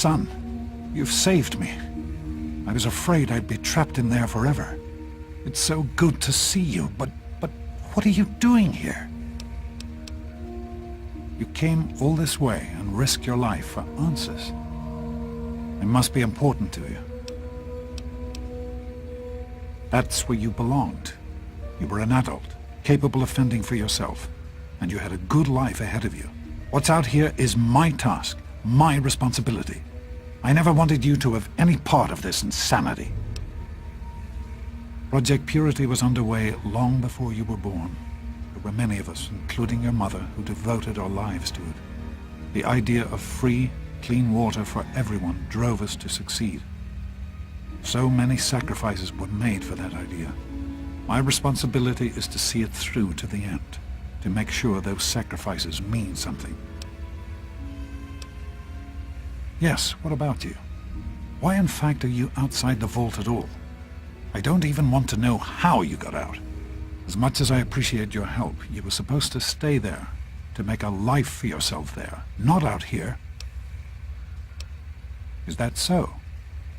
Son, you've saved me. I was afraid I'd be trapped in there forever. It's so good to see you, but what are you doing here? You came all this way and risked your life for answers. It must be important to you. That's where you belonged. You were an adult, capable of fending for yourself, and you had a good life ahead of you. What's out here is my task, my responsibility. I never wanted you to have any part of this insanity. Project Purity was underway long before you were born. There were many of us, including your mother, who devoted our lives to it. The idea of free, clean water for everyone drove us to succeed. So many sacrifices were made for that idea. My responsibility is to see it through to the end, to make sure those sacrifices mean something. Yes, what about you? Why in fact are you outside the vault at all? I don't even want to know how you got out. As much as I appreciate your help, you were supposed to stay there, to make a life for yourself there, not out here. Is that so?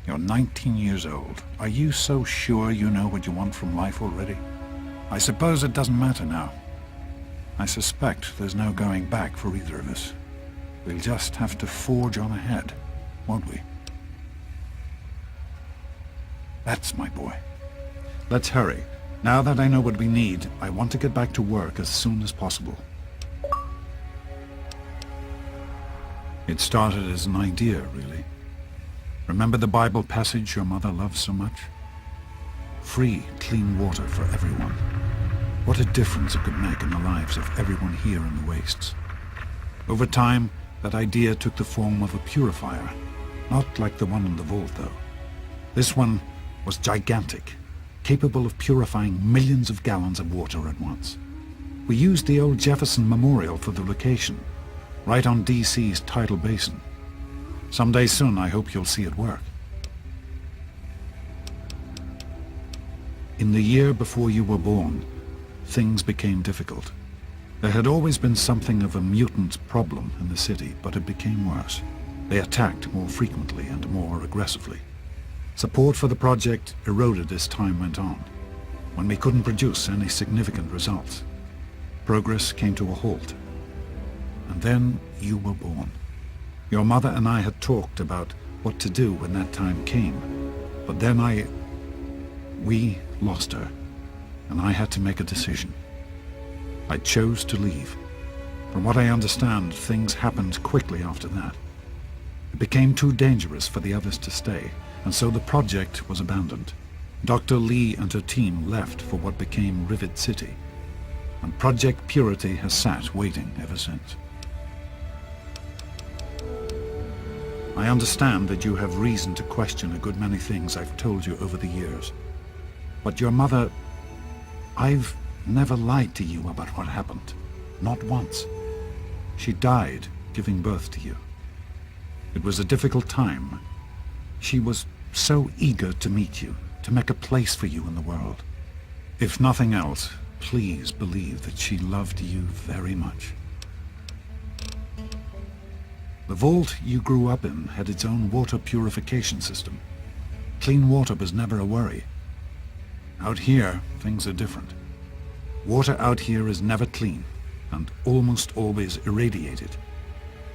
You're 19 years old. Are you so sure you know what you want from life already? I suppose it doesn't matter now. I suspect there's no going back for either of us. We'll just have to forge on ahead, won't we? That's my boy. Let's hurry. Now that I know what we need, I want to get back to work as soon as possible. It started as an idea, really. Remember the Bible passage your mother loved so much? Free, clean water for everyone. What a difference it could make in the lives of everyone here in the wastes. Over time, that idea took the form of a purifier. Not like the one in the vault, though. This one was gigantic, capable of purifying millions of gallons of water at once. We used the old Jefferson Memorial for the location, right on DC's tidal basin. Someday soon, I hope you'll see it work. In the year before you were born, things became difficult. There had always been something of a mutant problem in the city, but it became worse. They attacked more frequently and more aggressively. Support for the project eroded as time went on, when we couldn't produce any significant results. Progress came to a halt. And then you were born. Your mother and I had talked about what to do when that time came, but then we lost her, and I had to make a decision. I chose to leave. From what I understand, things happened quickly after that. It became too dangerous for the others to stay, and so the project was abandoned. Dr. Lee and her team left for what became Rivet City, and Project Purity has sat waiting ever since. I understand that you have reason to question a good many things I've told you over the years. But your mother... I've never lied to you about what happened. Not once. She died giving birth to you. It was a difficult time. She was so eager to meet you, to make a place for you in the world. If nothing else, please believe that she loved you very much. The vault you grew up in had its own water purification system. Clean water was never a worry. Out here, things are different. Water out here is never clean, and almost always irradiated.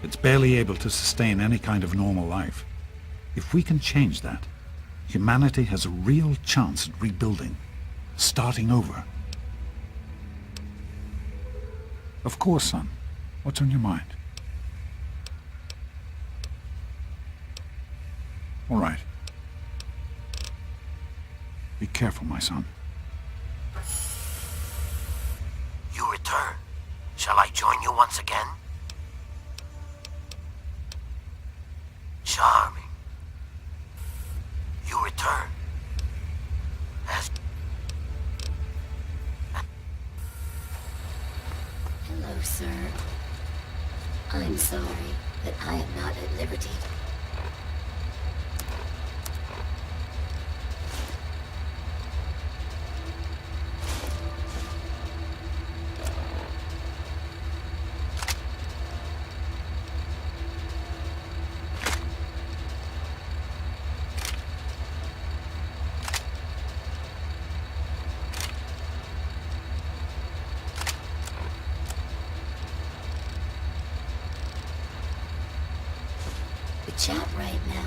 It's barely able to sustain any kind of normal life. If we can change that, humanity has a real chance at rebuilding, starting over. Of course, son. What's on your mind? All right. Be careful, my son. You return. Shall I join you once again? Charming. You return. As... Hello, sir. I'm sorry, but I am not at liberty. chat right now.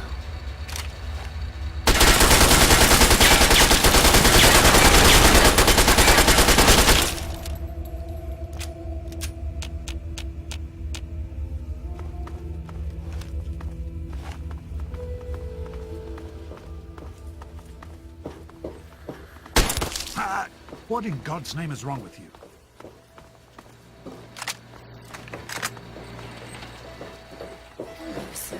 What in God's name is wrong with you? Hello, sir.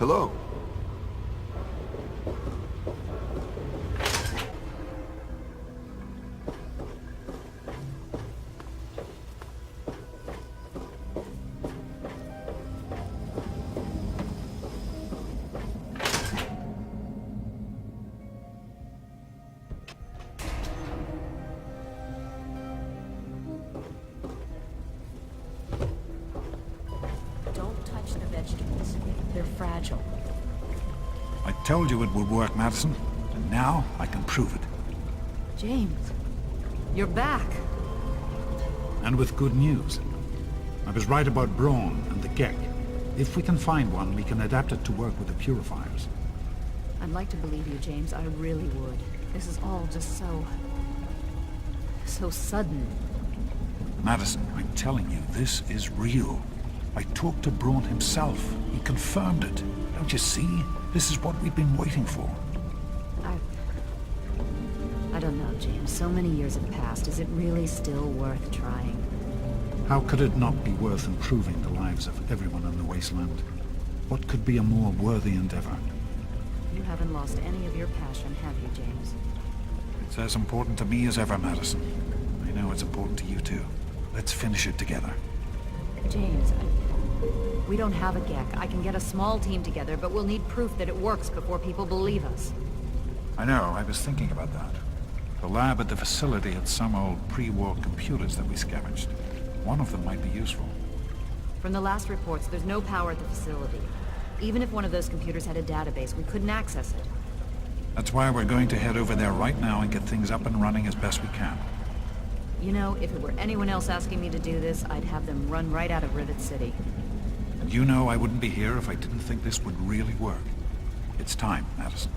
Hello. Don't touch the vegetables. They're fragile. I told you it would work, Madison, and now I can prove it. James, you're back. And with good news. I was right about Braun and the Gek. If we can find one, we can adapt it to work with the purifiers. I'd like to believe you, James. I really would. This is all just so sudden. Madison, I'm telling you, this is real. I talked to Braun himself. He confirmed it. Don't you see? This is what we've been waiting for. I don't know, James. So many years have passed. Is it really still worth trying? How could it not be worth improving the lives of everyone in the wasteland? What could be a more worthy endeavor? You haven't lost any of your passion, have you, James? It's as important to me as ever, Madison. I know it's important to you too. Let's finish it together. James, we don't have a Gek. I can get a small team together, but we'll need proof that it works before people believe us. I know, I was thinking about that. The lab at the facility had some old pre-war computers that we scavenged. One of them might be useful. From the last reports, there's no power at the facility. Even if one of those computers had a database, we couldn't access it. That's why we're going to head over there right now and get things up and running as best we can. You know, if it were anyone else asking me to do this, I'd have them run right out of Rivet City. And you know I wouldn't be here if I didn't think this would really work. It's time, Madison.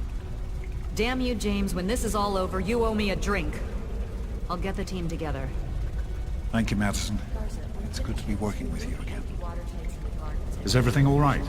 Damn you, James. When this is all over, you owe me a drink. I'll get the team together. Thank you, Madison. It's good to be working with you again. Is everything all right?